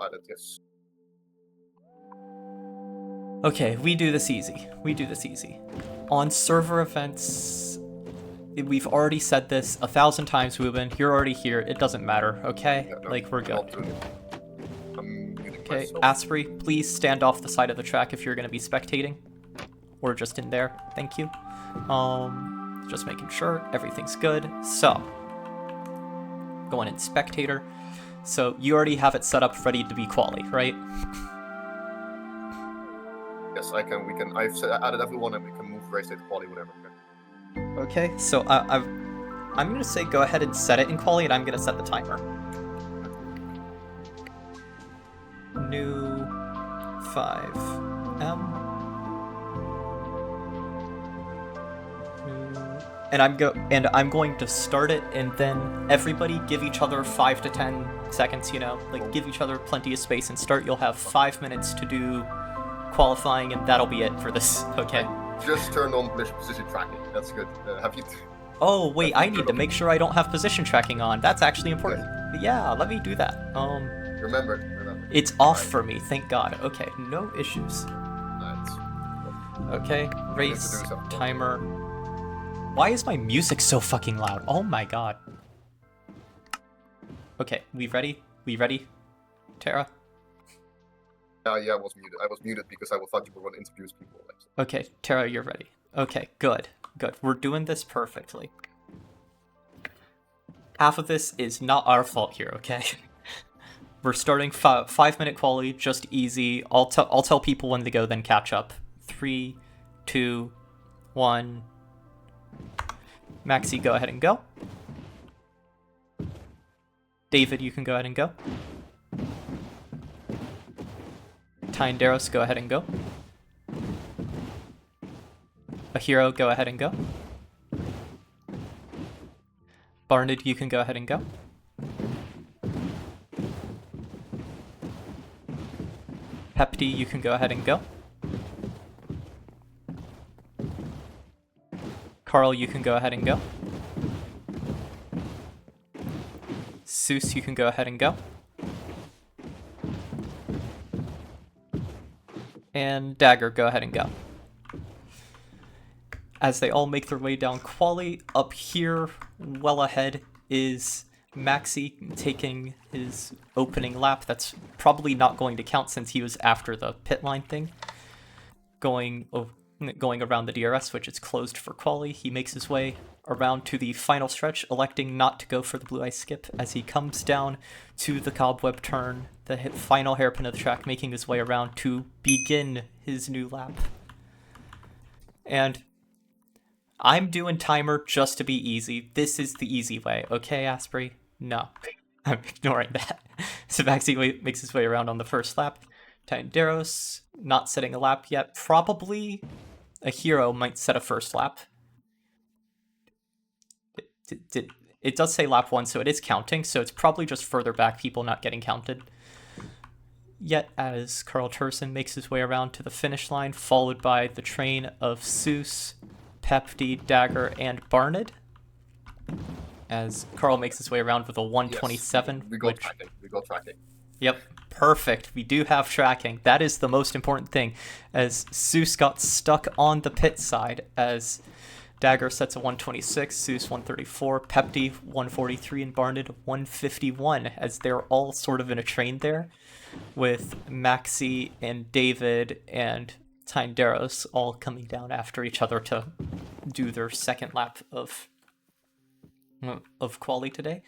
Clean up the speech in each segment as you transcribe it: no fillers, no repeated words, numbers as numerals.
added, yes. Okay, we do this easy. On server events, we've already said this 1,000 times, Wubin. You're already here. It doesn't matter, okay? Yeah, no, Like, we're I'm good. not doing it. I'm muting Okay, myself. Asprey, please stand off the side of the track if you're going to be spectating. Or just in there. Thank you. Just making sure everything's good. So, going in spectator. So, you already have it set up ready to be quali, right? Yes, I can. We can. I've added everyone, and we can move race state quality, whatever. Okay, so I'm going to say go ahead and set it in quali, and I'm going to set the timer. New 5M. And I'm going to start it, and then everybody give each other 5 to 10 seconds, you know, like give each other plenty of space and start. You'll have 5 minutes to do qualifying, and that'll be it for this. Okay. Just turned on position tracking. That's good. Have you? Oh wait, I need to make sure I don't have position tracking on. That's actually important. Yeah, let me do that. Remember. It's off for me, thank God. Okay, no issues. Nice. Okay, race timer. Why is my music so fucking loud? Oh my God. Okay, we ready? Tara? Yeah, I was muted. I was muted because I thought you were going to introduce people. Okay, Tara, you're ready. Okay, good. We're doing this perfectly. Half of this is not our fault here, okay? We're starting 5-minute quali, just easy. I'll tell people when to go, then catch up. 3, 2, 1. Maxi, go ahead and go. David, you can go ahead and go. Tyndaros, go ahead and go. Ahiro, go ahead and go. Barnard, you can go ahead and go. Pepti, you can go ahead and go. Carl, you can go ahead and go. Seuss, you can go ahead and go. And Dagger, go ahead and go. As they all make their way down quali, up here, well ahead, is Maxi taking his opening lap. That's probably not going to count since he was after the pit line thing. Going around the DRS, which is closed for quali. He makes his way around to the final stretch, electing not to go for the blue ice skip as he comes down to the cobweb turn, the final hairpin of the track, making his way around to begin his new lap. And I'm doing timer just to be easy. This is the easy way, okay, Asprey? No, I'm ignoring that. So Maxi makes his way around on the first lap. Tyndaros, not setting a lap yet. Probably Ahiro might set a first lap. It does say lap 1, so it is counting, so it's probably just further back people not getting counted. Yet as Carl Turson makes his way around to the finish line, followed by the train of Seuss, Pepti, Dagger, and Barnard. As Carl makes his way around with a 127. Yes, we got tracking. Yep, perfect. We do have tracking. That is the most important thing, as Seuss got stuck on the pit side, as Dagger sets a 126, Seuss 134, Pepti 143, and Barnard 151, as they're all sort of in a train there, with Maxi and David and Tyndaros all coming down after each other to do their second lap of quali today.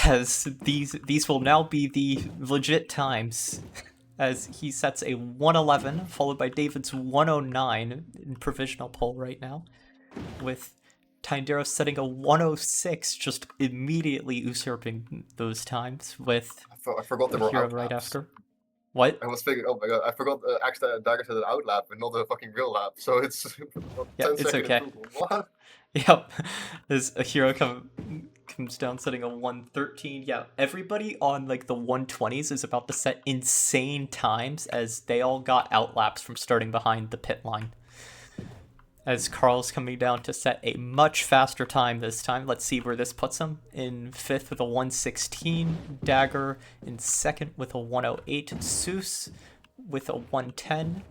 As these will now be the legit times, as he sets a 111 followed by David's 109 in provisional pole right now, with Tyndaros setting a 106, just immediately usurping those times, with I forgot they were Ahiro out right laps. after. What? I was thinking, oh my God, I forgot actually Dagger said an out lap and not a fucking real lap, so it's Yeah, it's okay. What? Yep, as Ahiro comes down setting a 113. Yeah, everybody on like the 120s is about to set insane times as they all got out laps from starting behind the pit line. as Carl's coming down to set a much faster time this time. Let's see where this puts him. In 5th with a 116, Dagger in 2nd with a 108, Seuss with a 110.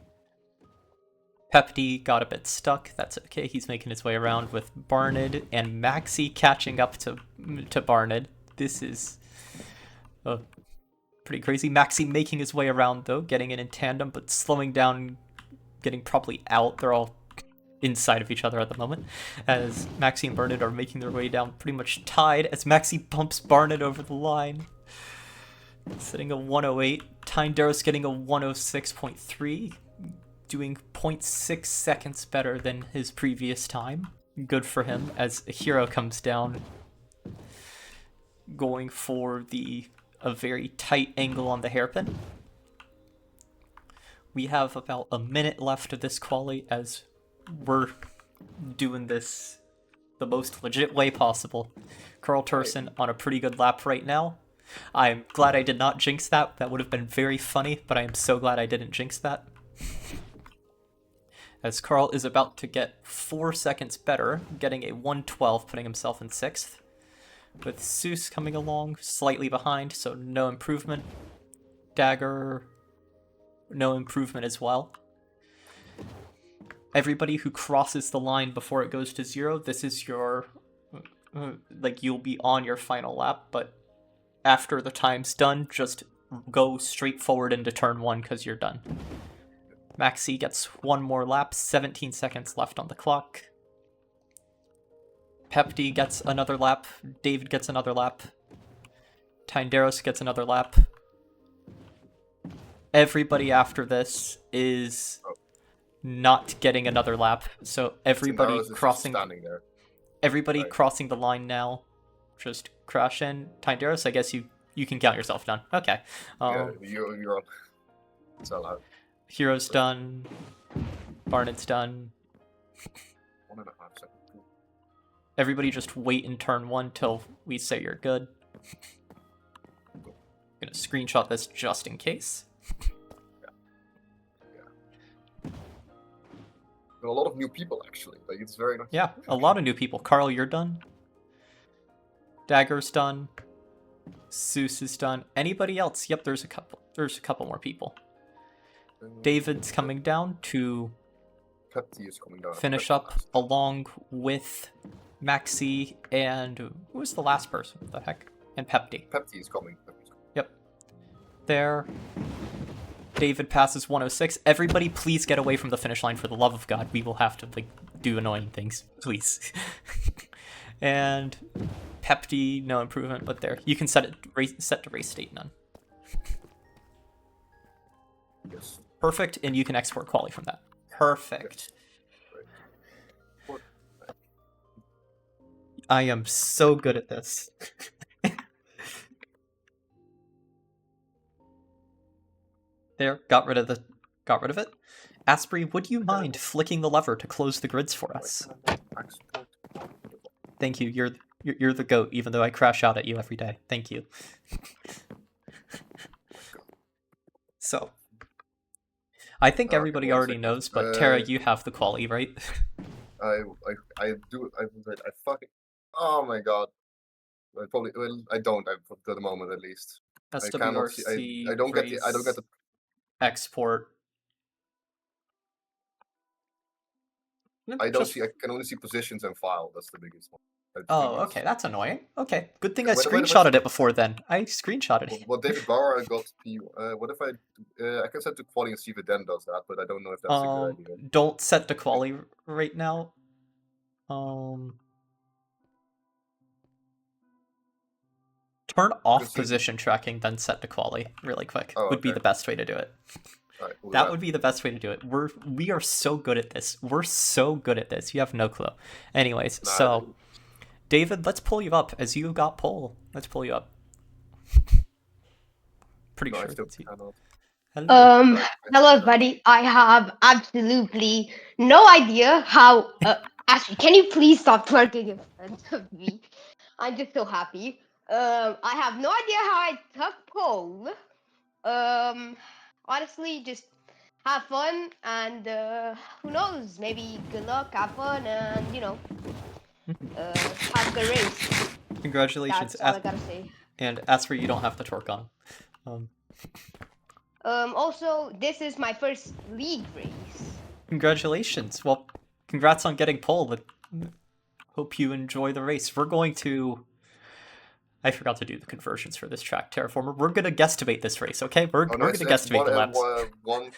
Pepti got a bit stuck. That's okay. He's making his way around with Barnid and Maxi catching up to Barnid. This is pretty crazy. Maxi making his way around though, getting in tandem, but slowing down, getting probably out. They're all inside of each other at the moment, as Maxi and Barnid are making their way down pretty much tied, as Maxi bumps Barnid over the line. Setting a 108. Tyndaros getting a 106.3, doing 0.6 seconds better than his previous time. Good for him, as a hero comes down, going for a very tight angle on the hairpin. We have about a minute left of this quali, as we're doing this the most legit way possible. Carl Turson on a pretty good lap right now. I'm glad I did not jinx that. That would have been very funny, but I am so glad I didn't jinx that. As Carl is about to get 4 seconds better, getting a 112, putting himself in 6th. With Seuss coming along, slightly behind, so no improvement. Dagger, no improvement as well. Everybody who crosses the line before it goes to 0, this is your... you'll be on your final lap, but after the time's done, just go straight forward into turn 1 because you're done. Maxi gets 1 more lap, 17 seconds left on the clock. Pepti gets another lap, David gets another lap, Tyndaros gets another lap. Everybody after this is not getting another lap, so everybody crossing crossing the line now. Just crash in. Tyndaros, I guess you can count yourself done. Okay. Yeah, you're on. It's allowed. Hero's done. Barnid's done. 1.5 seconds. Everybody just wait in turn 1 till we say you're good. I'm gonna screenshot this just in case. A lot of new people, actually. It's very nice. Yeah, a lot of new people. Carl, you're done. Dagger's done. Seuss is done. Anybody else? Yep, there's a couple more people. David's coming down to Pepti is coming down. Finish up along with Maxi and who was the last person? What the heck? And Pepti. Pepti is coming. Yep. There. David passes 106. Everybody please get away from the finish line for the love of God. We will have to do annoying things. Please. And Pepti, no improvement, but there. You can set to race state none. Yes. Perfect, and you can export quali from that. Perfect. Yes. I am so good at this. There, got rid of it. Asprey, would you mind flicking the lever to close the grids for us? Thank you. You're the goat, even though I crash out at you every day. Thank you. So, I think everybody already knows, but Tara, you have the quali, right? I do. I fucking. Oh my god. I don't. For the moment, at least. SWRC. I don't get the. Export. I can only see positions and file. That's the biggest one. Oh, okay, that's annoying. Okay, good thing I screenshotted it before then. I screenshotted it. Well, David Bauer got P. What if I can set to quali and see if it then does that, but I don't know if that's a good idea. Don't set to quali right now. Turn off position tracking, then set to quali really quick. Would be the best way to do it. Right, that would be the best way to do it. We are so good at this. We're so good at this. You have no clue. Anyways, so David, let's pull you up as you got pole. Let's pull you up. Pretty sure. Hello. Hello, everybody. I have absolutely no idea how. Ashley, can you please stop twerking in front of me? I'm just so happy. I have no idea how I took pole. Honestly, just have fun, and who knows? Maybe good luck, have fun, and have a good race. Congratulations. That's all I gotta say. And as for you don't have to torque on him. Also, this is my first league race. Congratulations. Well, congrats on getting pole. But hope you enjoy the race. We're going to... I forgot to do the conversions for this track, Terraformer. We're going to guesstimate this race, okay? We're going to guesstimate the laps. One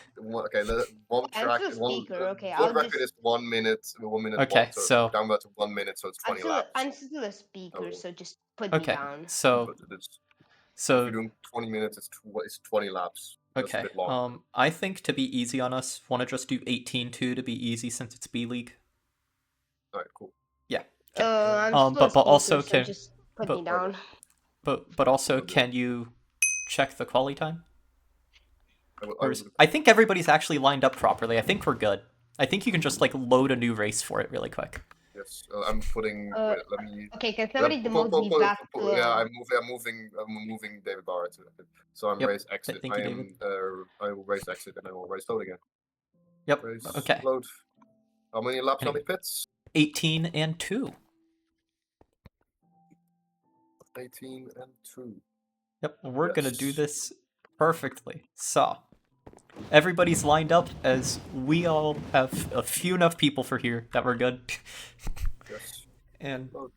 track, okay, world record is 1 minute, 1 minute. Okay, so down about to 1 minute, so it's 20 laps. I'm still a speaker, so just put me down. So if you're doing 20 minutes, it's 20 laps. That's okay. a bit long. I think to be easy on us, want to just do 18-2 to be easy since it's B League. All right, cool. Yeah. I'm still a speaker, also so just put me down. But also, can you check the quali time? I I think everybody's actually lined up properly. I think we're good. I think you can just like load a new race for it really quick. Yes, I'm putting. Let me. Okay, can somebody demote me back to? Yeah, I'm moving David Barr to it. So I'm race exit. Thank you, David. I will race exit and I will race load again. Yep. Race okay. Load. How many laps on the pits? 18 and 2. 18 and 2. Yep, we're gonna do this perfectly. So, everybody's lined up as we all have a few enough people for here that we're good. Yes. And Load.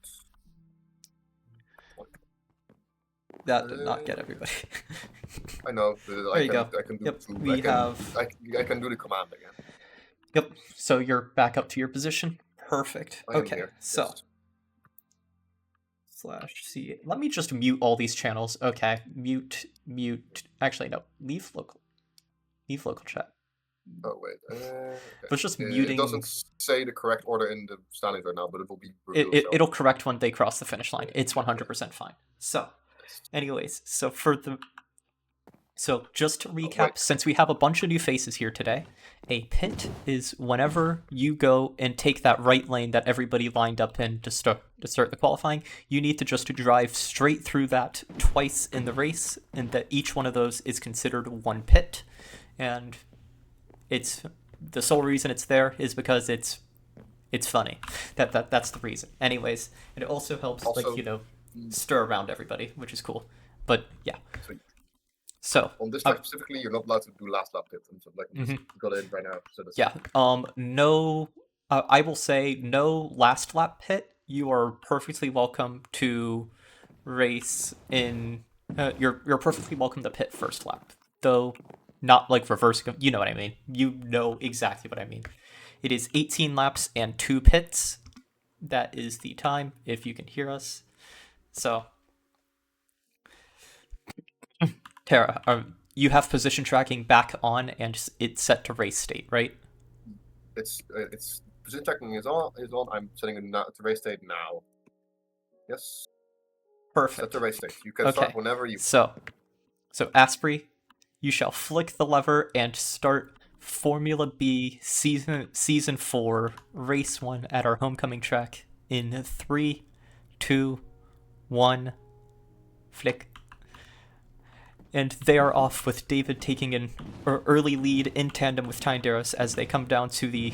that did not get everybody. I know. There you go. I can do yep, two. we have. I can do the command again. Yep. So you're back up to your position. Perfect. Okay. Here. So. Yes. /C. Let me just mute all these channels. Okay. Mute. Actually, no. Leave local chat. Oh wait. Okay. It's just muting. It doesn't say the correct order in the standings right now, but it will be. It'll correct when they cross the finish line. It's 100% fine. So, anyways, so just to recap, since we have a bunch of new faces here today, a pit is whenever you go and take that right lane that everybody lined up in to start the qualifying, you need to just drive straight through that twice in the race, and that each one of those is considered one pit. And it's the sole reason it's there is because it's funny. That's the reason. Anyways, and it also helps stir around everybody, which is cool. But yeah. So on this track specifically, you're not allowed to do last lap pit. So got it right now. So that's no. I will say no last lap pit. You are perfectly welcome to race in. You're perfectly welcome to pit first lap, though not like reversing. You know what I mean. You know exactly what I mean. It is 18 laps and 2 pits. That is the time. If you can hear us, so. Tara, you have position tracking back on, and it's set to race state, right? It's position tracking is on. I'm setting it to race state now. Yes. Perfect. Set to race state. You can start whenever you. So Asprey, you shall flick the lever and start Formula B season 4 race 1 at our homecoming track in 3, 2, 1. Flick. And they are off with David taking an early lead in tandem with Tyndaros as they come down to the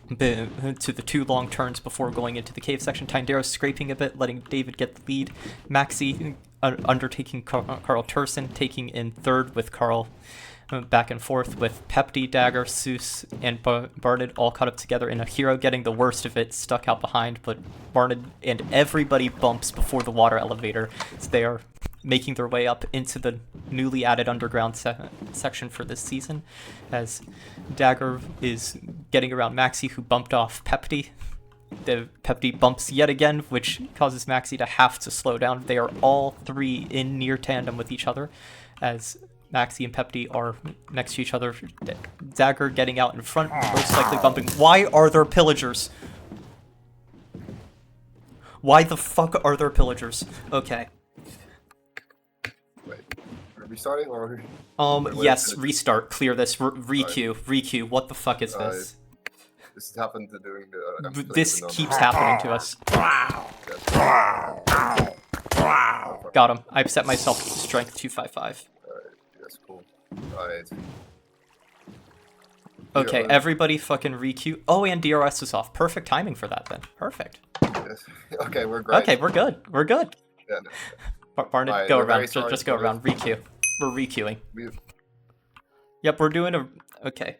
2 long turns before going into the cave section. Tyndaros scraping a bit, letting David get the lead. Maxi undertaking Carl Turson, taking in third with Carl back and forth with Pepti, Dagger, Seuss, and Barnard all caught up together, and a hero getting the worst of it, stuck out behind, but Barnard and everybody bumps before the water elevator, so they are making their way up into the newly added underground section for this season, as Dagger is getting around Maxi, who bumped off Pepti. The Pepti bumps yet again, which causes Maxi to have to slow down. They are all 3 in near tandem with each other, as Maxi and Pepti are next to each other. Dagger getting out in front, most likely bumping. Why are there pillagers? Why the fuck are there pillagers? Okay. Wait, are we restarting or? Yes, restart. Clear this. Requeue. What the fuck is this? This happened during the. This keeps happening to us. Got him. I've set myself to strength 255. That's cool. Alright. Okay, everybody fucking requeue. Oh, and DRS is off. Perfect timing for that then. Perfect. Yes. Okay, we're great. Okay, we're good. We're good. Yeah, no. Barnett, Alright, go we're around. very sorry Just go for around. Requeue. We're requeuing. We- Yep, we're doing a... Okay.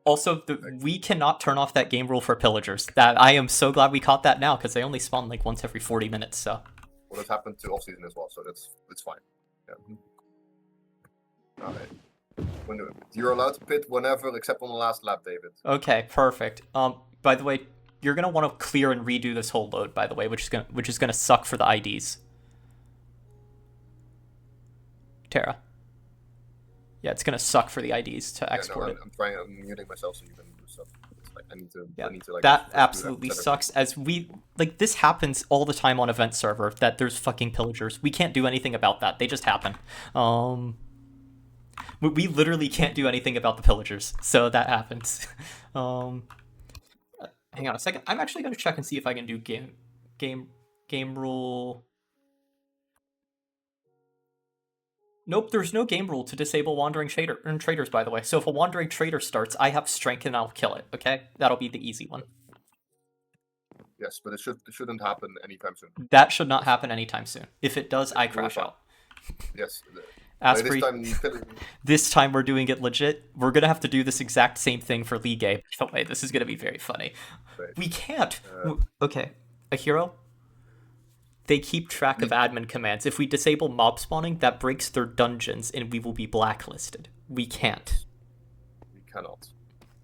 Also, we cannot turn off that game rule for pillagers. That I am so glad we caught that now, because they only spawn like once every 40 minutes, so... Well, that's happened to off season as well, so it's fine. Yeah. Alright. You're allowed to pit whenever, except on the last lap, David. Okay, perfect. By the way, you're gonna want to clear and redo this whole load, by the way, which is gonna suck for the IDs. Tara. Yeah, it's gonna suck for the IDs to export it. I'm muting myself so you can do stuff. It's like, I need to like that absolutely sucks. As we this happens all the time on event server that there's fucking pillagers. We can't do anything about that. They just happen. We literally can't do anything about the pillagers, so that happens. Hang on a second. I'm actually gonna check and see if I can do game rule. Nope, there's no game rule to disable wandering traders, by the way. So if a wandering trader starts, I have strength and I'll kill it, okay? That'll be the easy one. Yes, but it shouldn't happen anytime soon. That should not happen anytime soon. If it does, I crash out. Yes. Asprey, this time we're doing it legit. We're going to have to do this exact same thing for League A. No way, this is going to be very funny. Right. We can't. Okay, a hero? They keep track of admin commands. If we disable mob spawning, that breaks their dungeons, and we will be blacklisted. We can't. We cannot.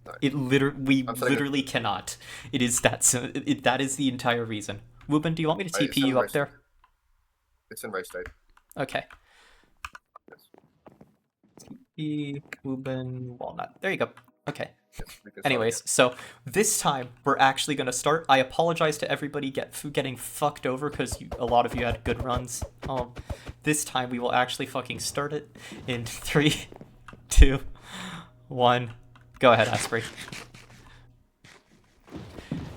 No. We literally cannot. It is that. So that is the entire reason. Wubin, do you want me to TP you up there? It's in race state. Okay. Yes. TP Wubin Walnut. There you go. Okay. Yes, anyways, so this time we're actually going to start. I apologize to everybody getting fucked over because a lot of you had good runs. This time we will actually fucking start it in 3, 2, 1. Go ahead, Asprey.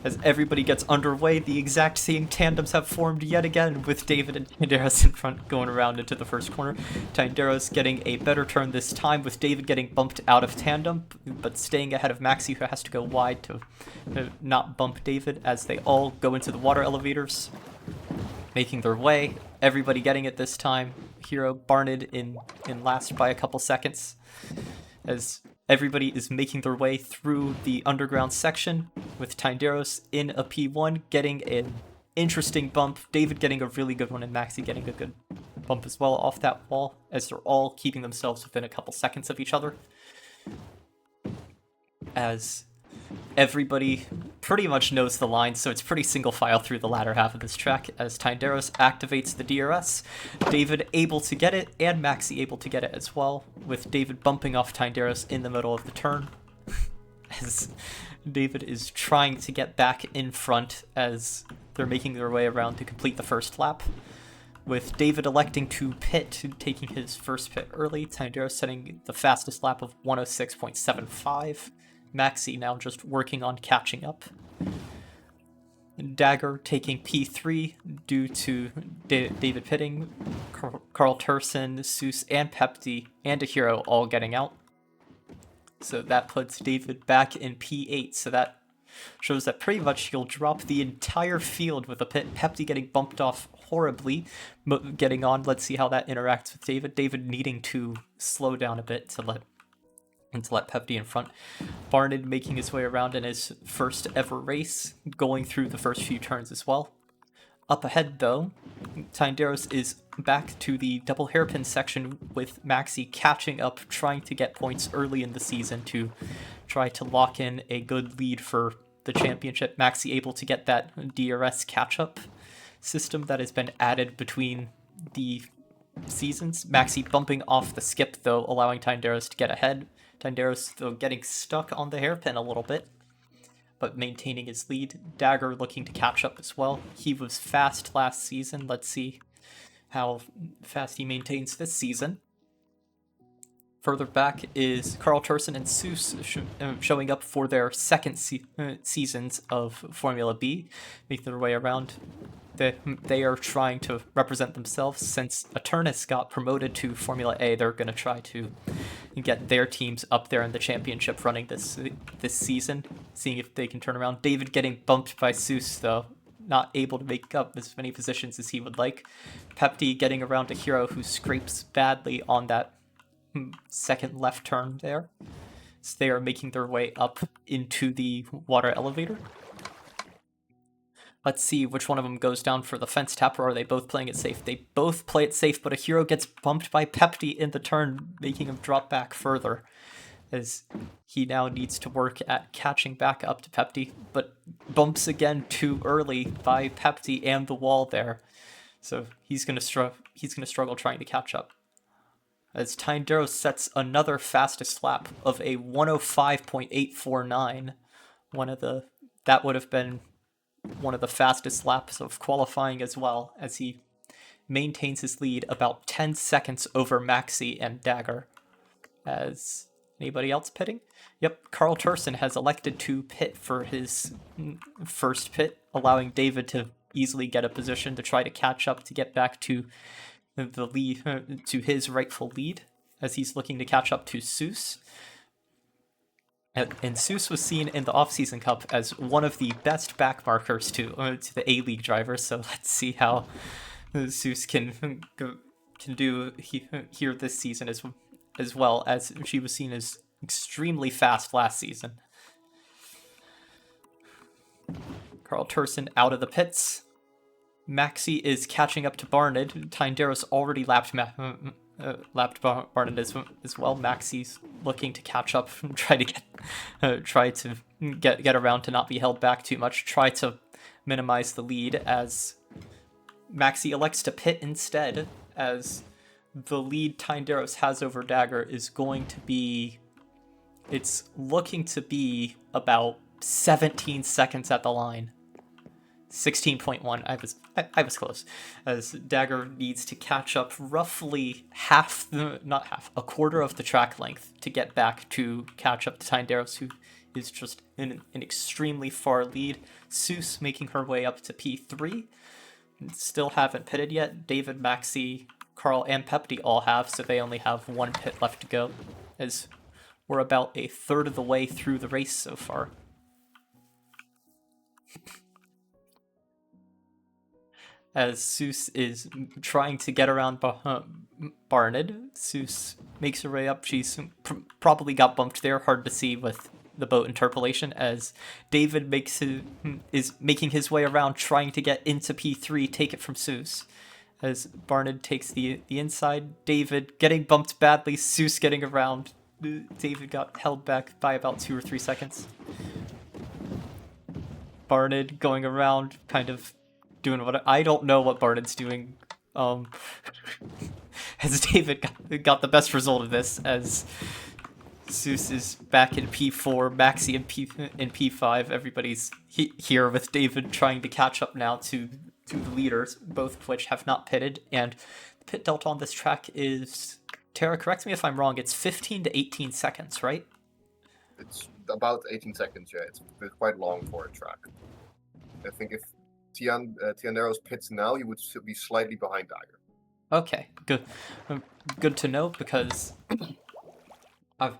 As everybody gets underway, the exact same tandems have formed yet again, with David and Tinderos in front going around into the first corner. Tinderos getting a better turn this time, with David getting bumped out of tandem, but staying ahead of Maxi, who has to go wide to not bump David, as they all go into the water elevators, making their way. Everybody getting it this time. Hero Barnid in last by a couple seconds, as everybody is making their way through the underground section, with Tinderos in a P1 getting an interesting bump, David getting a really good one, and Maxi getting a good bump as well off that wall, as they're all keeping themselves within a couple seconds of each other. As everybody pretty much knows the line, so it's pretty single file through the latter half of this track, as Tinderos activates the DRS, David able to get it, and Maxi able to get it as well, with David bumping off Tinderos in the middle of the turn, as David is trying to get back in front as they're making their way around to complete the first lap, with David electing to pit, taking his first pit early, Tinderos setting the fastest lap of 106.75, Maxi now just working on catching up. Dagger taking P3 due to David pitting, Carl Turson, Seuss, and Pepti, and a hero all getting out. So that puts David back in P8, so that shows that pretty much he'll drop the entire field with a pit. Pepti getting bumped off horribly, getting on. Let's see how that interacts with David. David needing to slow down a bit to let Pepti in front. Barnid making his way around in his first ever race, going through the first few turns as well. Up ahead though, Tinderos is back to the double hairpin section, with Maxi catching up, trying to get points early in the season to try to lock in a good lead for the championship. Maxi able to get that DRS catch-up system that has been added between the seasons. Maxi bumping off the skip though, allowing Tinderos to get ahead. Tinderos, though, getting stuck on the hairpin a little bit, but maintaining his lead. Dagger looking to catch up as well. He was fast last season. Let's see how fast he maintains this season. Further back is Carl Turson and Seuss showing up for their second seasons of Formula B, making their way around. they are trying to represent themselves. Since Eternus got promoted to Formula A, they're going to try to get their teams up there in the championship running this season, seeing if they can turn around. David getting bumped by Zeus, though, not able to make up as many positions as he would like. Pepti getting around a Hero who scrapes badly on that second left turn there. So they are making their way up into the water elevator. Let's see which one of them goes down for the fence tap, or are they both playing it safe? They both play it safe, but a Hero gets bumped by Pepti in the turn, making him drop back further, as he now needs to work at catching back up to Pepti, but bumps again too early by Pepti and the wall there. So he's gonna struggle trying to catch up. As Tyndaro sets another fastest lap of a 105.849, that would have been one of the fastest laps of qualifying as well, as he maintains his lead about 10 seconds over Maxi and Dagger. As anybody else pitting? Yep, Carl Turson has elected to pit for his first pit, allowing David to easily get a position to try to catch up to get back to the lead, to his rightful lead, as he's looking to catch up to Zeus. And Zeus was seen in the off-season cup as one of the best backmarkers to the A-League drivers. So let's see how Zeus can do here this season, as well, as she was seen as extremely fast last season. Carl Turson out of the pits. Maxi is catching up to Barnard. Tyndaros already lapped Barnard as well. Maxi's looking to catch up, try to get around to not be held back too much, try to minimize the lead, as Maxi elects to pit instead, as the lead Tyndaros has over Dagger is going to be, it's looking to be about 17 seconds at the line. 16.1. I was close, as Dagger needs to catch up roughly a quarter of the track length to get back to catch up to Tyndaros, who is just in an extremely far lead. Zeus making her way up to P3. Still haven't pitted yet. David, Maxi, Carl, and Pepti all have, so they only have one pit left to go, as we're about a third of the way through the race so far. As Zeus is trying to get around Barnard, Zeus makes her way up. She's probably got bumped there, hard to see with the boat interpolation, as David is making his way around, trying to get into P3, take it from Zeus. As Barnard takes the inside, David getting bumped badly, Zeus getting around. David got held back by about 2 or 3 seconds. Barnard going around, kind of doing what I don't know what Barnard's doing. As David got the best result of this, as Zeus is back in P4, Maxi in P5. Everybody's here with David trying to catch up now to the leaders, both of which have not pitted. And the pit delta on this track is, Tara, correct me if I'm wrong, it's 15 to 18 seconds, right? It's about 18 seconds, yeah. It's quite long for a track. I think if Tyndaros pits now, he would still be slightly behind Dagger. Okay, good to know, because I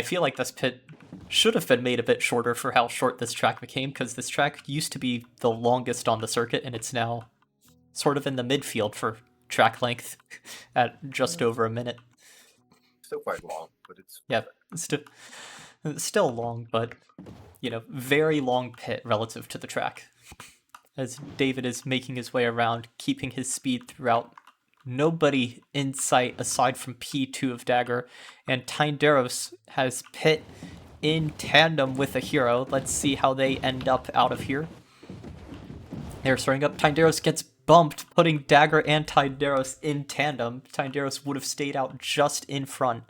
feel like this pit should have been made a bit shorter for how short this track became, because this track used to be the longest on the circuit, and it's now sort of in the midfield for track length at just over a minute. Still quite long, but it's... Yeah, still long, but, very long pit relative to the track. As David is making his way around, keeping his speed throughout. Nobody in sight aside from P2 of Dagger, and Tyndaros has pit in tandem with a Hero. Let's see how they end up out of here. They're starting up. Tyndaros gets bumped, putting Dagger and Tyndaros in tandem. Tyndaros would have stayed out just in front,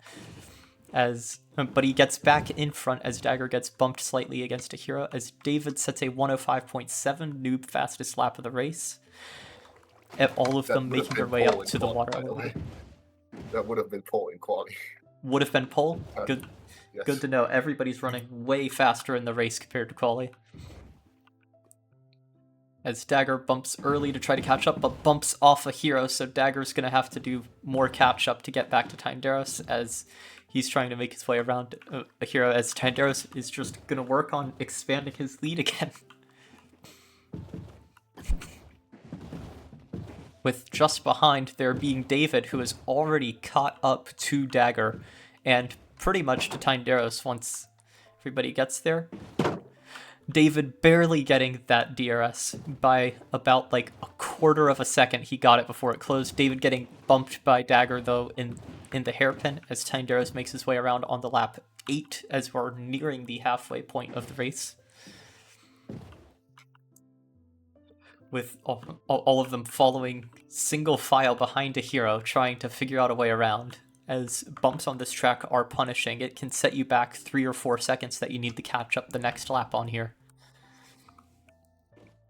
but he gets back in front as Dagger gets bumped slightly against a Hero, as David sets a 105.7, new fastest lap of the race. And all of them making their way up to the water elevator. That would have been pole in quality. Would have been pole? Good. Yes. Good to know. Everybody's running way faster in the race compared to quali. as Dagger bumps early to try to catch up, but bumps off a hero, so Dagger's going to have to do more catch up to get back to Tyndaros as he's trying to make his way around a hero, as Tyndaros is just going to work on expanding his lead again. With just behind there being David, who is already caught up to Dagger, and pretty much to Tyndaros once everybody gets there. David barely getting that DRS by about like a quarter of a second. He got it before it closed. David getting bumped by Dagger though in the hairpin as Tyndaros makes his way around on the lap 8 as we're nearing the halfway point of the race. With all of them following single file behind a hero, trying to figure out a way around. As bumps on this track are punishing, it can set you back 3 or 4 seconds that you need to catch up the next lap on here.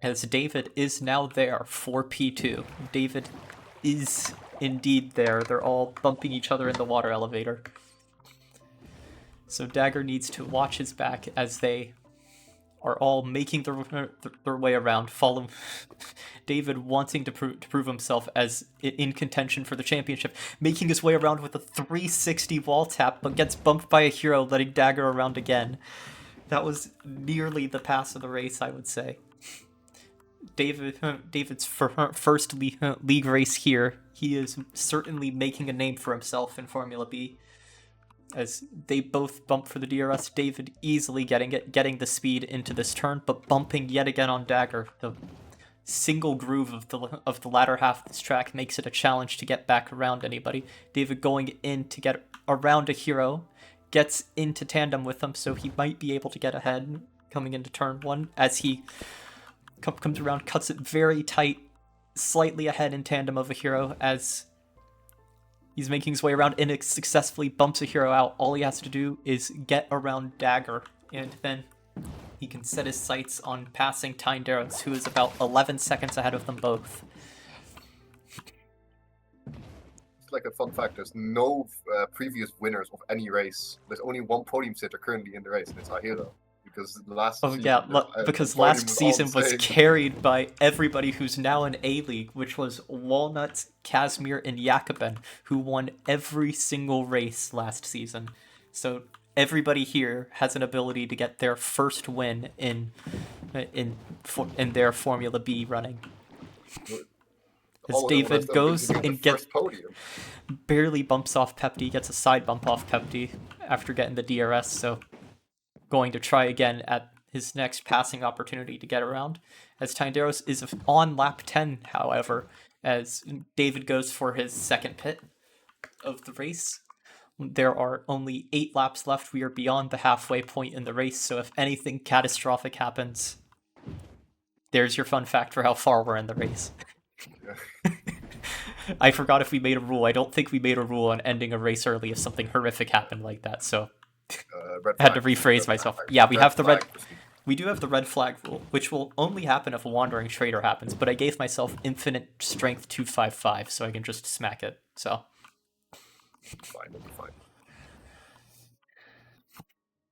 As David is now there for P2. David is indeed there. They're all bumping each other in the water elevator. So Dagger needs to watch his back as they are all making their way around, follow David wanting to prove himself as in contention for the championship, making his way around with a 360 wall tap, but gets bumped by a hero, letting Dagger around again. That was nearly the pass of the race, I would say. David's first league race here. He is certainly making a name for himself in Formula B. As they both bump for the DRS, David easily getting the speed into this turn, but bumping yet again on Dagger. The single groove of the latter half of this track makes it a challenge to get back around anybody. David going in to get around a hero, gets into tandem with them, so he might be able to get ahead coming into turn 1 as he comes around, cuts it very tight, slightly ahead in tandem of a hero as he's making his way around and successfully bumps a hero out. All he has to do is get around Dagger, and then he can set his sights on passing Tyndaros, who is about 11 seconds ahead of them both. It's like a fun fact, there's no previous winners of any race. There's only one podium sitter currently in the race, and it's Ahiro. Because last season was carried by everybody who's now in A-League, which was Walnut, Casimir, and Jacobin, who won every single race last season. So everybody here has an ability to get their first win in their Formula B running. As David goes and gets barely bumps off Pepti, gets a side bump off Pepti after getting the DRS, so going to try again at his next passing opportunity to get around. As Tyndaros is on lap 10, however, as David goes for his second pit of the race. There are only 8 laps left. We are beyond the halfway point in the race, so if anything catastrophic happens, there's your fun fact for how far we're in the race. I forgot if we made a rule. I don't think we made a rule on ending a race early if something horrific happened like that, so I had to rephrase myself. Yeah, we have the red. We do have the red flag rule, which will only happen if a Wandering Trader happens, but I gave myself infinite strength 255, so I can just smack it, so. Fine, it'll be fine.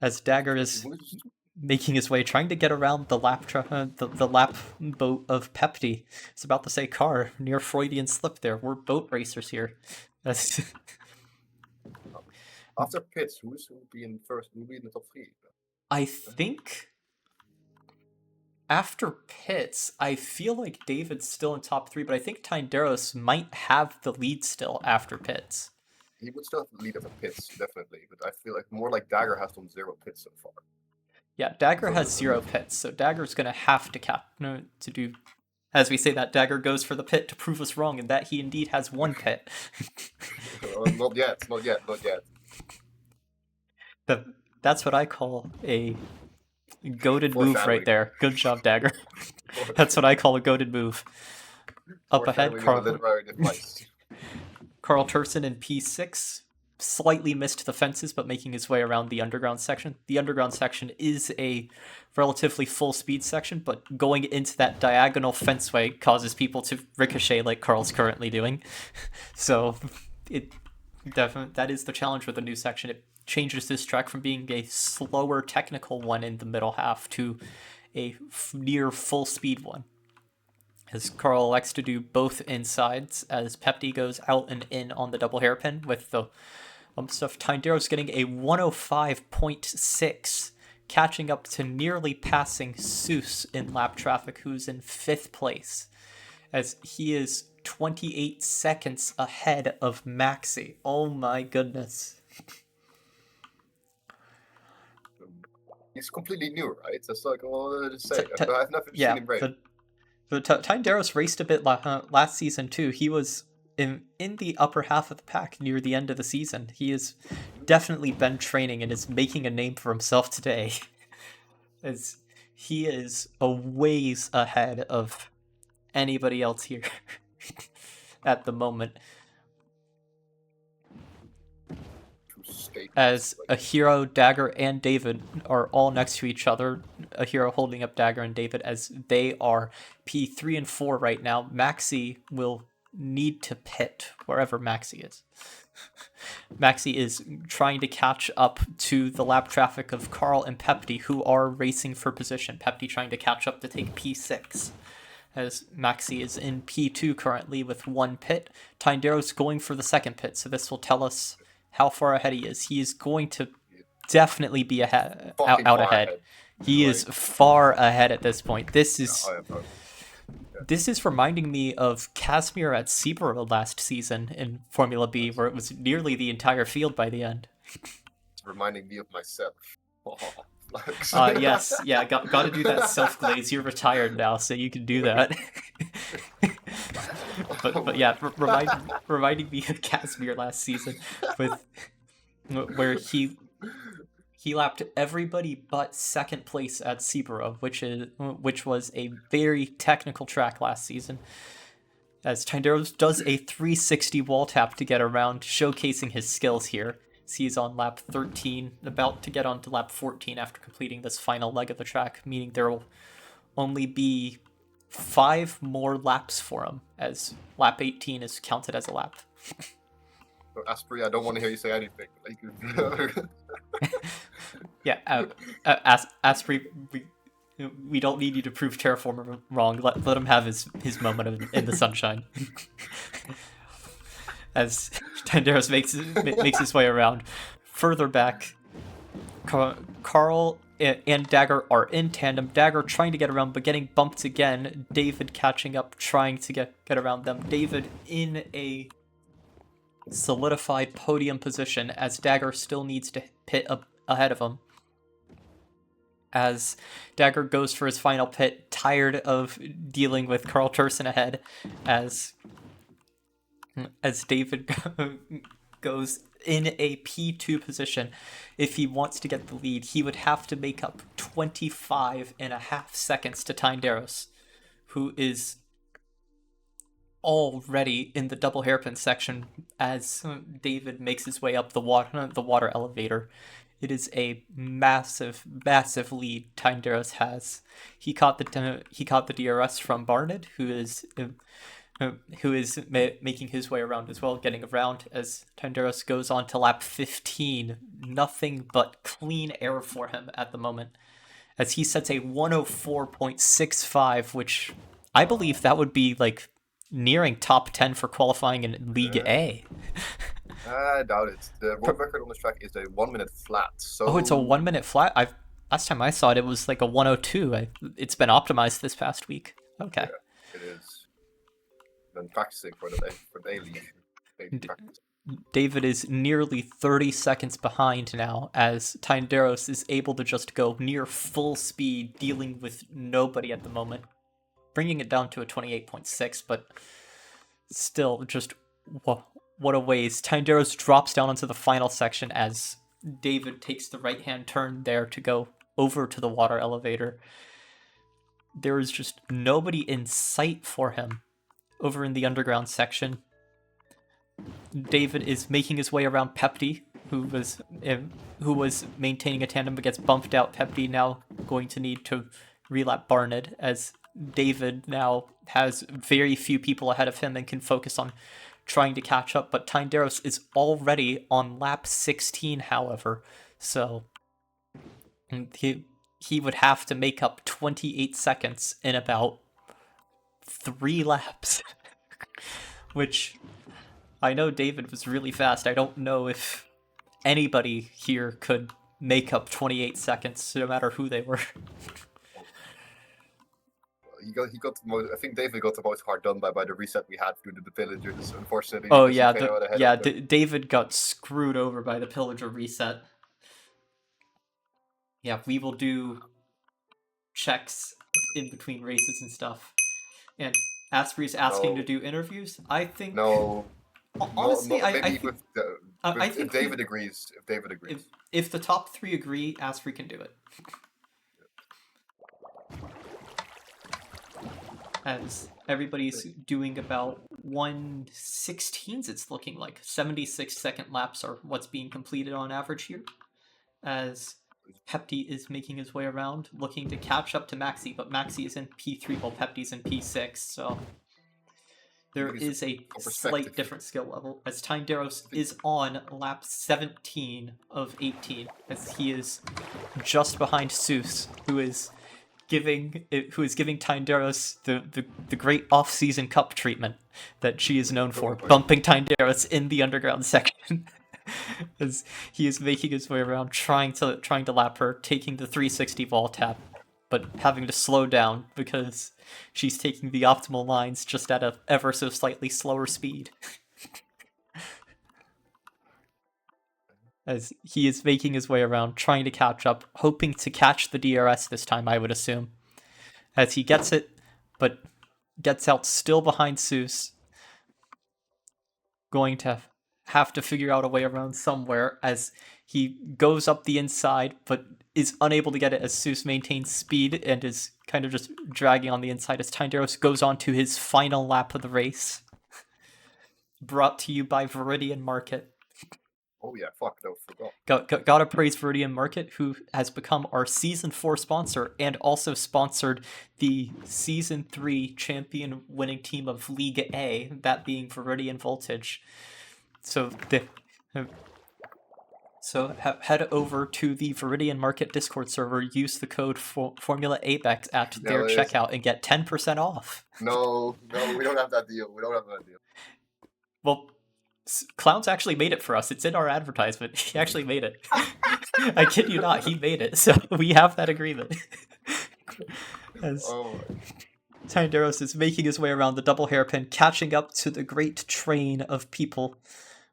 As Dagger is making his way, trying to get around the lap boat of Pepti. It's about to say car, near Freudian slip there. We're boat racers here. After pits, who will be in first? Who will be in the top 3? I think after pits, I feel like David's still in top 3, but I think Tyndaros might have the lead still after pits. He would still have the lead after pits, definitely, but I feel like more like Dagger has done 0 pits so far. Yeah, Dagger has 0 pits, so Dagger's going to have to do, as we say that, Dagger goes for the pit to prove us wrong, and that he indeed has 1 pit. Not yet. That's what I call a goated move right there. Good job, Dagger. That's what I call a goated move. Up ahead, Carl Turson in P6 slightly missed the fences, but making his way around the underground section. The underground section is a relatively full speed section, but going into that diagonal fenceway causes people to ricochet like Carl's currently doing. So that is the challenge with the new section. It changes this track from being a slower technical one in the middle half to a near full speed one. as Carl elects to do both insides, as Pepti goes out and in on the double hairpin with the stuff. Tyndaros getting a 105.6, catching up to nearly passing Seuss in lap traffic, who's in 5th place, as he is 28 seconds ahead of Maxi. Oh my goodness. He's completely new, right? That's like all to say. I've never seen him race. Tyndaros raced a bit last season too. He was in the upper half of the pack near the end of the season. He has definitely been training and is making a name for himself today. As he is a ways ahead of anybody else here at the moment. As Ahiro, Dagger, and David are all next to each other. Ahiro holding up Dagger and David as they are P3 and 4 right now. Maxi will need to pit wherever Maxi is. Maxi is trying to catch up to the lap traffic of Carl and Pepti, who are racing for position. Pepti trying to catch up to take P6. As Maxi is in P2 currently with 1 pit. Tyndaros going for the 2nd pit, so this will tell us how far ahead he is. He is going to definitely be out ahead. He is far ahead at this point. This is reminding me of Casimir at Sebero last season in Formula B, where it was nearly the entire field by the end. It's reminding me of myself. Yes, yeah, got to do that self-glaze. You're retired now, so you can do that. but yeah, reminding me of Casimir last season, where he lapped everybody but 2nd place at Sebero, which was a very technical track last season. As Tyndaros does a 360 wall tap to get around, showcasing his skills here. He's on lap 13, about to get on to lap 14 after completing this final leg of the track, meaning there will only be 5 more laps for him, as lap 18 is counted as a lap. Asprey, I don't want to hear you say anything. Yeah, Asprey, we don't need you to prove Terraformer wrong. Let him have his moment in the sunshine. As Tyndaros makes his way around. Further back, Carl and Dagger are in tandem. Dagger trying to get around, but getting bumped again. David catching up, trying to get around them. David in a solidified podium position, as Dagger still needs to pit up ahead of him. As Dagger goes for his final pit, tired of dealing with Carl Turson ahead, as David goes in a P2 position. If he wants to get the lead, he would have to make up 25.5 seconds to Tyndaros, who is already in the double hairpin section as David makes his way up the water elevator. It is a massive lead Tyndaros has. He caught the DRS from Barnett, who is making his way around as well, getting around as Tyndaros goes on to lap 15. Nothing but clean air for him at the moment, as he sets a 104.65, which I believe that would be like nearing top 10 for qualifying in League A. I doubt it. The world record on this track is a 1 minute flat. So... Oh, it's a 1 minute flat? Last time I saw it, it was like a 102. It's been optimized this past week. Okay. Yeah, it is. Been practicing for the day league. David is nearly 30 seconds behind now, as Tyndaros is able to just go near full speed, dealing with nobody at the moment, bringing it down to a 28.6, but still, just what a ways. Tyndaros drops down into the final section as David takes the right-hand turn there to go over to the water elevator. There is just nobody in sight for him over in the underground section. David is making his way around Pepti, who was maintaining a tandem but gets bumped out. Pepti now going to need to relap Barnett, as David now has very few people ahead of him and can focus on trying to catch up. But Tyndaros is already on lap 16, however, so he would have to make up 28 seconds in about 3 laps. Which, I know David was really fast. I don't know if anybody here could make up 28 seconds, no matter who they were. He got the most, I think David got the most hard done by the reset we had due to the pillagers, unfortunately. Oh yeah, David got screwed over by the pillager reset. Yeah, we will do checks in between races and stuff. And Asprey's asking to do interviews. I think honestly, I think if David agrees. If the top 3 agree, Asprey can do it. As everybody's doing about 1/16, it's looking like 76-second laps are what's being completed on average here. As Pepti is making his way around, looking to catch up to Maxi, but Maxi is in P3 while Pepti's in P6, so there is a slight different skill level. As Tyndaros is on lap 17 of 18, as he is just behind Seuss, who is giving Tyndaros the great off-season cup treatment that she is known for, bumping Tyndaros in the underground section. As he is making his way around, trying to lap her, taking the 360 wall tap, but having to slow down because she's taking the optimal lines just at a ever so slightly slower speed. As he is making his way around, trying to catch up, hoping to catch the DRS this time, I would assume. As he gets it, but gets out still behind Seuss. Going to have to figure out a way around somewhere as he goes up the inside, but is unable to get it as Seuss maintains speed and is kind of just dragging on the inside as Tyndaros goes on to his final lap of the race. Brought to you by Viridian Market. Oh yeah, fuck, no, forgot. Gotta praise Viridian Market, who has become our Season 4 sponsor and also sponsored the Season 3 champion winning team of League A, that being Viridian Voltage. So head over to the Viridian Market Discord server, use the code Formula ABEX at their checkout and get 10% off. No, we don't have that deal. Well, Clown's actually made it for us. It's in our advertisement. He actually made it. I kid you not, he made it. So we have that agreement. As Tyndaros is making his way around the double hairpin, catching up to the great train of people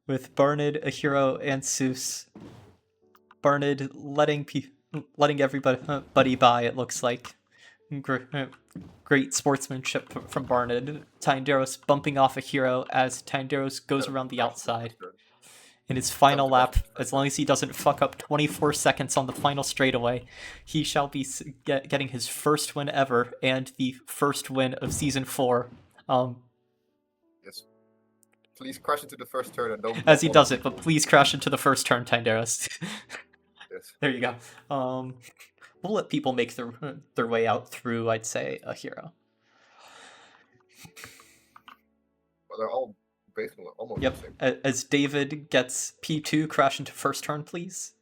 with Barnid, Ahiro, and Seuss. Barnid letting everybody by, it looks like. Great sportsmanship from Barnid. Tyndaros bumping off Ahiro as Tyndaros goes around the outside. In his final lap, as long as he doesn't fuck up 24 seconds on the final straightaway, he shall be getting his first win ever and the first win of Season 4. Yes. Please crash into the first turn and don't... As he does it, but please crash into the first turn, Tyndaros. Yes. There you go. We'll let people make their way out through, I'd say, Ahiro. Well, they're all basically almost the same. As David gets P2, crash into first turn, please.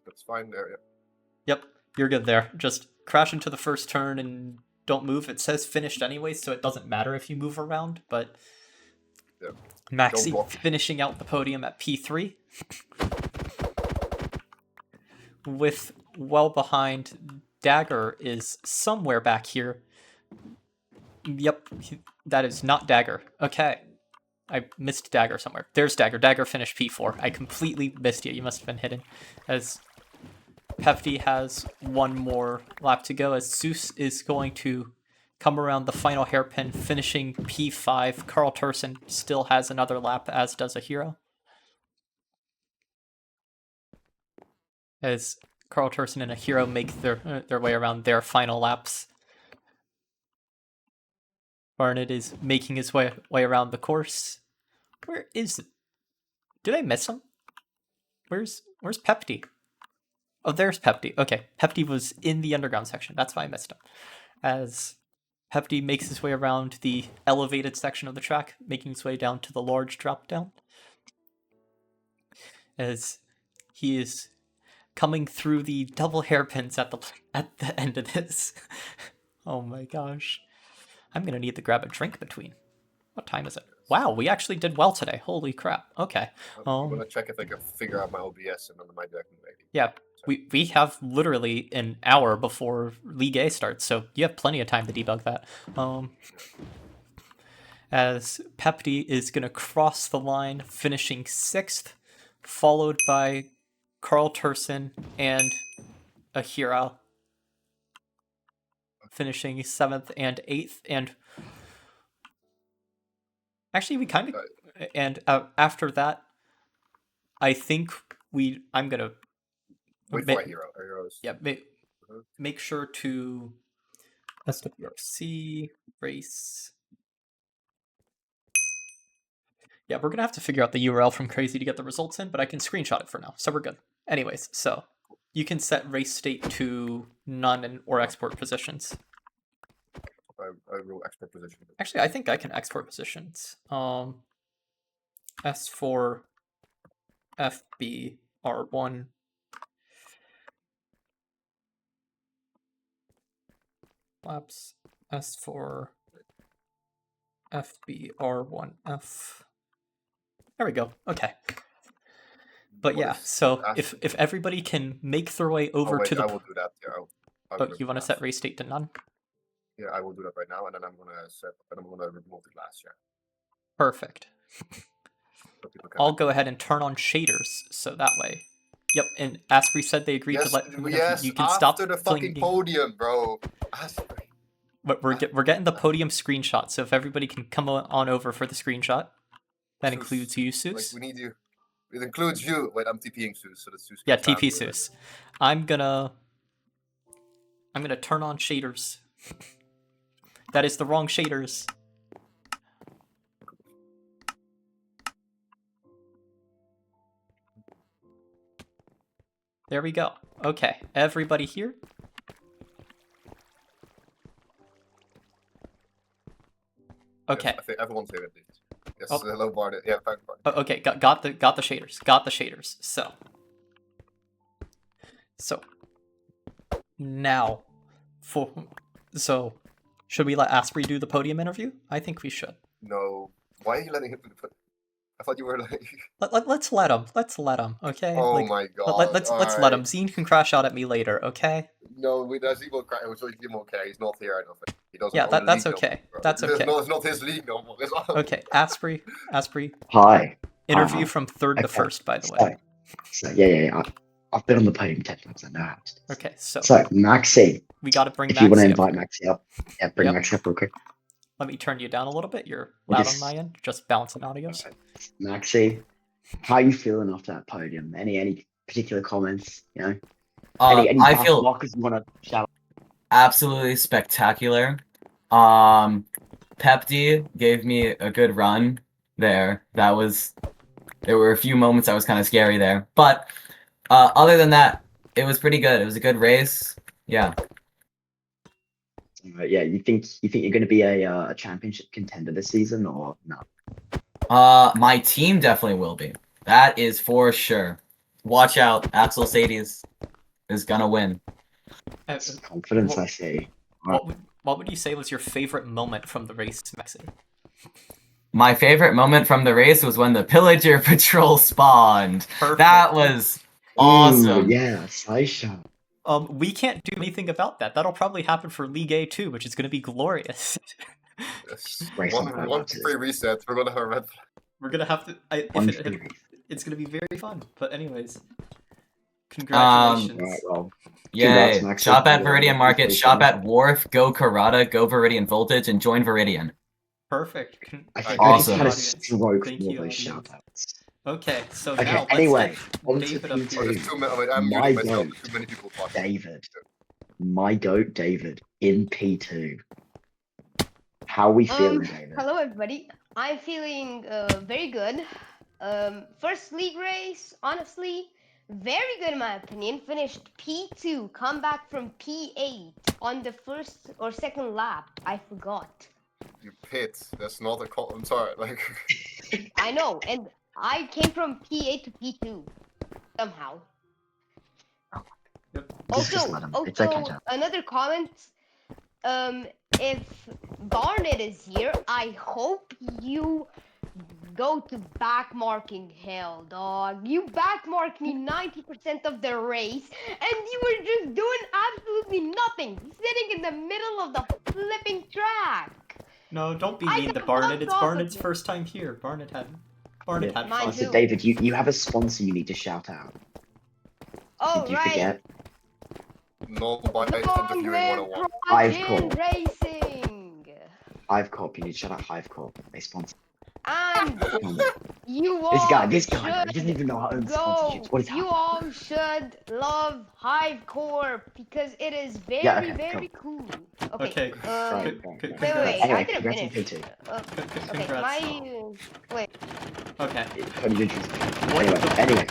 That's fine there, yeah. Yep, you're good there. Just crash into the first turn and don't move. It says finished anyway, so it doesn't matter if you move around, but... Yeah. Maxi finishing out the podium at P3. With well behind, Dagger is somewhere back here. Yep, that is not Dagger. Okay. I missed Dagger somewhere. There's Dagger. Dagger finished P4. I completely missed you. You must have been hidden. As Pefty has one more lap to go, as Seuss is going to come around the final hairpin, finishing P5. Carl Turson still has another lap, as does Ahiro. As Carl Turson and Ahiro make their way around their final laps. Barnett is making his way around the course. Where is it? Did I miss him? Where's Pepti? Oh, there's Pepti. Okay, Pepti was in the underground section. That's why I missed him. As Pepti makes his way around the elevated section of the track, making his way down to the large drop down. As he is coming through the double hairpins at the end of this. Oh my gosh. I'm gonna need to grab a drink between. What time is it? Wow, we actually did well today. Holy crap. Okay. I'm gonna check if I can figure out my OBS and then my deck maybe. Yeah, we have literally an hour before League A starts, so you have plenty of time to debug that. As Pepti is gonna cross the line, finishing 6th, followed by Carl Turson and Ahira, finishing 7th and 8th, and actually we kind of, and after that, I think I'm gonna wait for Heroes. Yeah, make sure to SWRC race. Yeah, we're gonna have to figure out the URL from Crazy to get the results in, but I can screenshot it for now, so we're good. Anyways, so you can set race state to none or export positions. I will export positions. Actually, I think I can export positions. S4 FB R1. Laps S4 FB R1F. There we go. Okay. But yeah, so if everybody can make their way over to the... I will do that. Yeah, you want to set race state to none? Yeah, I will do that right now, and then I'm gonna remove the glass. Yeah. Perfect. So I'll go ahead and turn on shaders, so that way. Yep, and Asprey said they agreed to let you can stop the fucking podium, bro. Asprey. But we're getting the podium screenshot, so if everybody can come on over for the screenshot, that includes you, Seuss. Like, we need you. It includes you. Wait, I'm TPing Seuss, so that's Seuss. Yeah, TP Seuss. I'm gonna turn on shaders. That is the wrong shaders. There we go. Okay, everybody here? Okay. Yes, I think everyone's here at least. Yes, hello, Bart. Yeah, thanks, Bart. Okay, got the shaders. Got the shaders. So now should we let Asprey do the podium interview? I think we should. No. Why are you letting him do the podium? I thought you were like... Let's let him. Let's let him, okay? Oh my god. Let's let him. Zine can crash out at me later, okay? No, Zine will crash. He won't care. He's not here, I don't think. He doesn't that's okay. That's okay. No, it's not his league no more. Okay, Asprey. Hi. Interview from 3rd to 1st, by the way. So yeah. I've been on the podium 10 times. I know how to do this. Okay, so Maxi. We got to bring If Maxi you want to up. invite Maxi up. Yeah, bring Maxi up real quick. Let me turn you down a little bit. You're loud on my end. Just bouncing audio. Maxi, how are you feeling after that podium? Any particular comments? You know, any I feel blockers you want to shout? Absolutely spectacular. Pepti gave me a good run there. There were a few moments that was kind of scary there, but other than that, it was pretty good. It was a good race. Yeah. Yeah, you think you're going to be a championship contender this season or not? My team definitely will be. That is for sure. Watch out, Axel Sadies is gonna win. Confidence, I see. What would you say was your favorite moment from the race, Maxi? My favorite moment from the race was when the Pillager Patrol spawned. Perfect. That was awesome. Ooh, yeah, Saisha. We can't do anything about that. That'll probably happen for League A too, which is going to be glorious. Yes. One free reset. We're gonna have a red flag. We're gonna have to. It's gonna be very fun. But anyways, congratulations. Right, well, yay! Shop at Viridian Market. Shop at Wharf. Go Karada. Go Viridian Voltage, and join Viridian. Perfect. I think awesome. I just had a stroke Thank for you, those shout-outs. Okay, so Okay, now anyway, let's get David up here. My goat, too many people talking. David. My goat, David, in P2. How are we feeling, David? Hello, everybody. I'm feeling very good. First league race, honestly, very good in my opinion. Finished P2, come back from P8 on the first or second lap. I forgot. You pit. That's not a call. I'm sorry. Like. I know, and I came from P8 to P2 somehow. Also, It's okay, another comment. If Barnet is here, I hope you go to backmarking hell, dog. You backmarked me 90% of the race, and you were just doing absolutely nothing, sitting in the middle of the flipping track. No, don't be mean to Barnet. It's Barnet's first time here. Barnet had Mine fun. too. So David, you have a sponsor you need to shout out. Oh, Did you right. forget? No bias interviewing 101. Hivecorp. Racing. Hivecorp, you need to shout out Hivecorp. They sponsor. And you all This guy, he doesn't even know how to own sponsorships. What is you happening? all should love Hivecorp because it is very, Yeah, okay, very cool. Okay. Right. Wait, Anyway, I didn't congrats on finish. P2. Okay, Congrats. wait. Okay. Totally interesting. Anyway.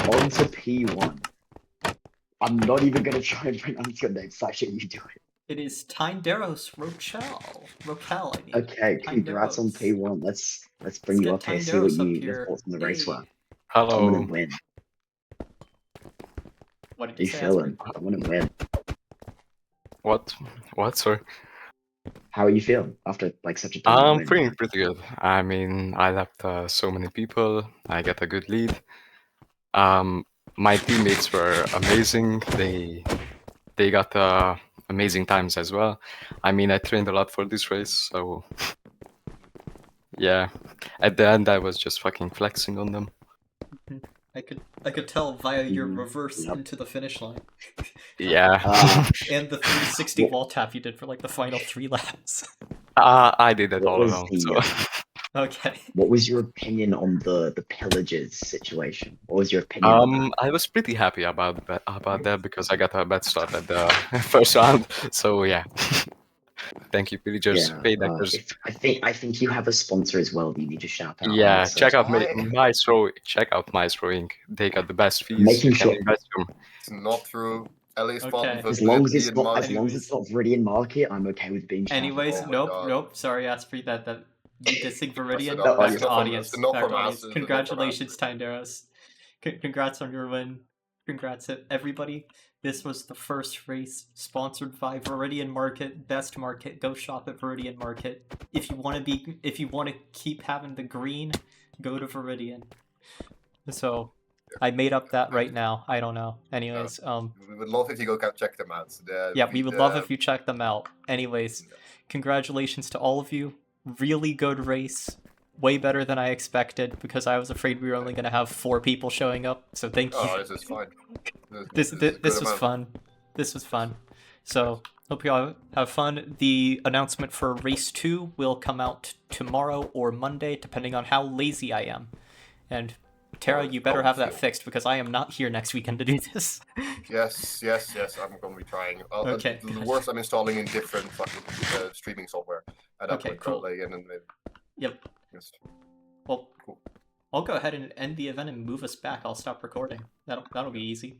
On to P1. I'm not even gonna try and pronounce your name, Sasha, you do it. It is Tyndaros Rochelle, I mean. Okay, congrats on Tyndaros. P1. Let's bring you up here, see what your thoughts on the race were. Hello. I'm gonna win. What did How you say, feeling? I wanna win. What? What, sorry? How are you feeling after like such a dominant I'm win? feeling pretty good. I mean, I left so many people. I got a good lead. My teammates were amazing. They got amazing times as well. I mean, I trained a lot for this race, so yeah. At the end, I was just fucking flexing on them. I could tell via your Mhm. reverse Yep. into the finish line. Yeah. And the 360 wall tap you did for like the final 3 laps. I did it What all was along. the, So Okay. What was your opinion on the pillagers situation? What was your opinion on that? I was pretty happy about that because I got a bad start at the first round. So yeah. Thank you, villagers, paydactors. I think you have a sponsor as well that you need to shout out. Yeah, so check out Why? Maestro. Check out Maestro Inc. They got the best fees. Making You can sure- invest them. It's not true. LA's Okay. partnered with as long as it's Viridian not Market. Viridian Market, I'm okay with being shouted Anyways, out. Oh my God. nope. Sorry, Asprey, that you dissing Viridian. enough- Back that's to enough from- audience. that's enough Back from to us, audience. that's enough from Congratulations, Tyndaros. Congrats on your win. Congrats to everybody. This was the first race sponsored by Viridian Market, best market. Go shop at Viridian Market. If you want to keep having the green, go to Viridian. So, I made up that right now. I don't know. Anyways, We would love if you go check them out. yeah, we would love if you check them out. Anyways, congratulations to all of you. Really good race. Way better than I expected because I was afraid we were only going to have 4 people showing up. So thank you. Oh, this is fine. This is a good was amount. fun. This was fun. So hope you all have fun. The announcement for race 2 will come out tomorrow or Monday, depending on how lazy I am. And Tara, you better have that fixed because I am not here next weekend to do this. Yes. I'm going to be trying. Okay. The worst, I'm installing in different fucking streaming software. At that Okay, point, cool. probably, and then maybe. Yep. Yes. Well, Cool. I'll go ahead and end the event and move us back. I'll stop recording. That'll be easy.